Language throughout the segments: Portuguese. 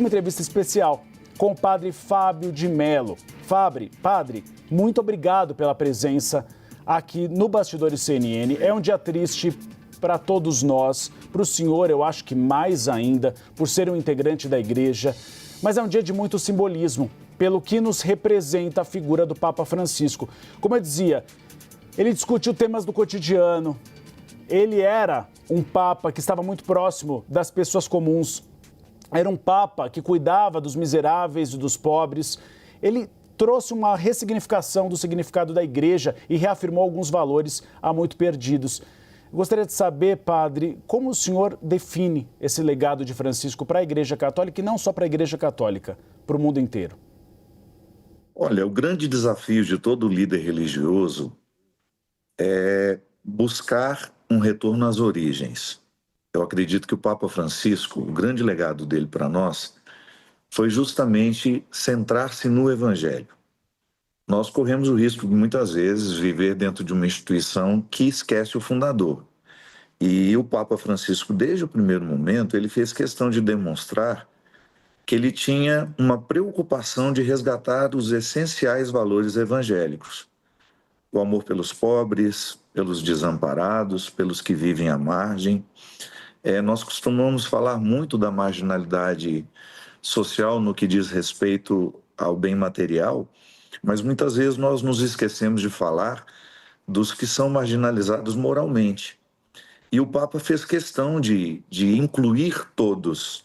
uma entrevista especial com o padre Fábio de Mello. Padre, muito obrigado pela presença aqui no Bastidores CNN. É um dia triste para todos nós, para o senhor eu acho que mais ainda, por ser um integrante da igreja, mas é um dia de muito simbolismo, pelo que nos representa a figura do Papa Francisco. Como eu dizia, ele discutiu temas do cotidiano, ele era um Papa que estava muito próximo das pessoas comuns, era um Papa que cuidava dos miseráveis e dos pobres. Ele trouxe uma ressignificação do significado da igreja e reafirmou alguns valores há muito perdidos. Gostaria de saber, padre, como o senhor define esse legado de Francisco para a Igreja Católica e não só para a Igreja Católica, para o mundo inteiro? Olha, o grande desafio de todo líder religioso é buscar um retorno às origens. Eu acredito que o Papa Francisco, o grande legado dele para nós, foi justamente centrar-se no Evangelho. Nós corremos o risco de, muitas vezes, viver dentro de uma instituição que esquece o fundador. E o Papa Francisco, desde o primeiro momento, ele fez questão de demonstrar que ele tinha uma preocupação de resgatar os essenciais valores evangélicos. O amor pelos pobres, pelos desamparados, pelos que vivem à margem. Nós costumamos falar muito da marginalidade social no que diz respeito ao bem material, mas muitas vezes nós nos esquecemos de falar dos que são marginalizados moralmente. E o Papa fez questão de incluir todos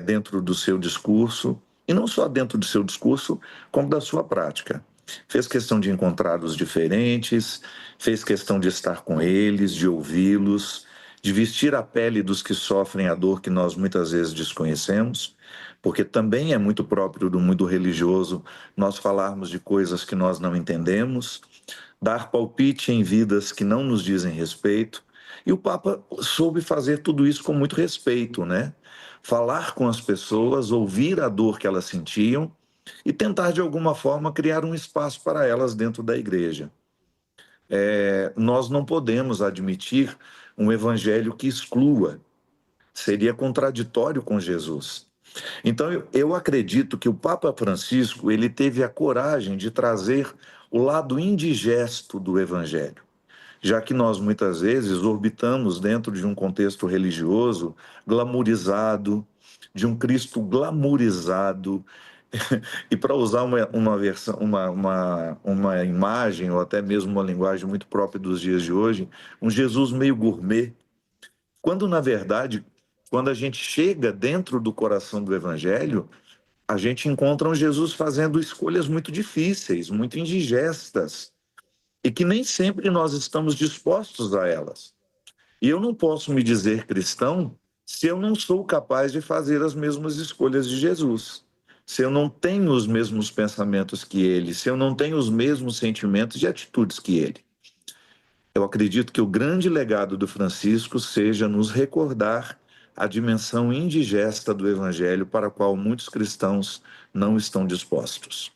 dentro do seu discurso, e não só dentro do seu discurso, como da sua prática. Fez questão de encontrar os diferentes, fez questão de estar com eles, de ouvi-los, de vestir a pele dos que sofrem a dor que nós muitas vezes desconhecemos, porque também é muito próprio do mundo religioso nós falarmos de coisas que nós não entendemos, dar palpite em vidas que não nos dizem respeito. E o Papa soube fazer tudo isso com muito respeito, né? Falar com as pessoas, ouvir a dor que elas sentiam e tentar, de alguma forma, criar um espaço para elas dentro da igreja. Nós não podemos admitir um evangelho que exclua, seria contraditório com Jesus. Então, eu acredito que o Papa Francisco, ele teve a coragem de trazer o lado indigesto do evangelho, já que nós muitas vezes orbitamos dentro de um contexto religioso glamourizado, de um Cristo glamourizado, e para usar uma imagem, ou até mesmo uma linguagem muito própria dos dias de hoje, um Jesus meio gourmet, quando na verdade, quando a gente chega dentro do coração do Evangelho, a gente encontra um Jesus fazendo escolhas muito difíceis, muito indigestas, e que nem sempre nós estamos dispostos a elas. E eu não posso me dizer cristão se eu não sou capaz de fazer as mesmas escolhas de Jesus, se eu não tenho os mesmos pensamentos que ele, se eu não tenho os mesmos sentimentos e atitudes que ele. Eu acredito que o grande legado do Francisco seja nos recordar a dimensão indigesta do Evangelho para a qual muitos cristãos não estão dispostos.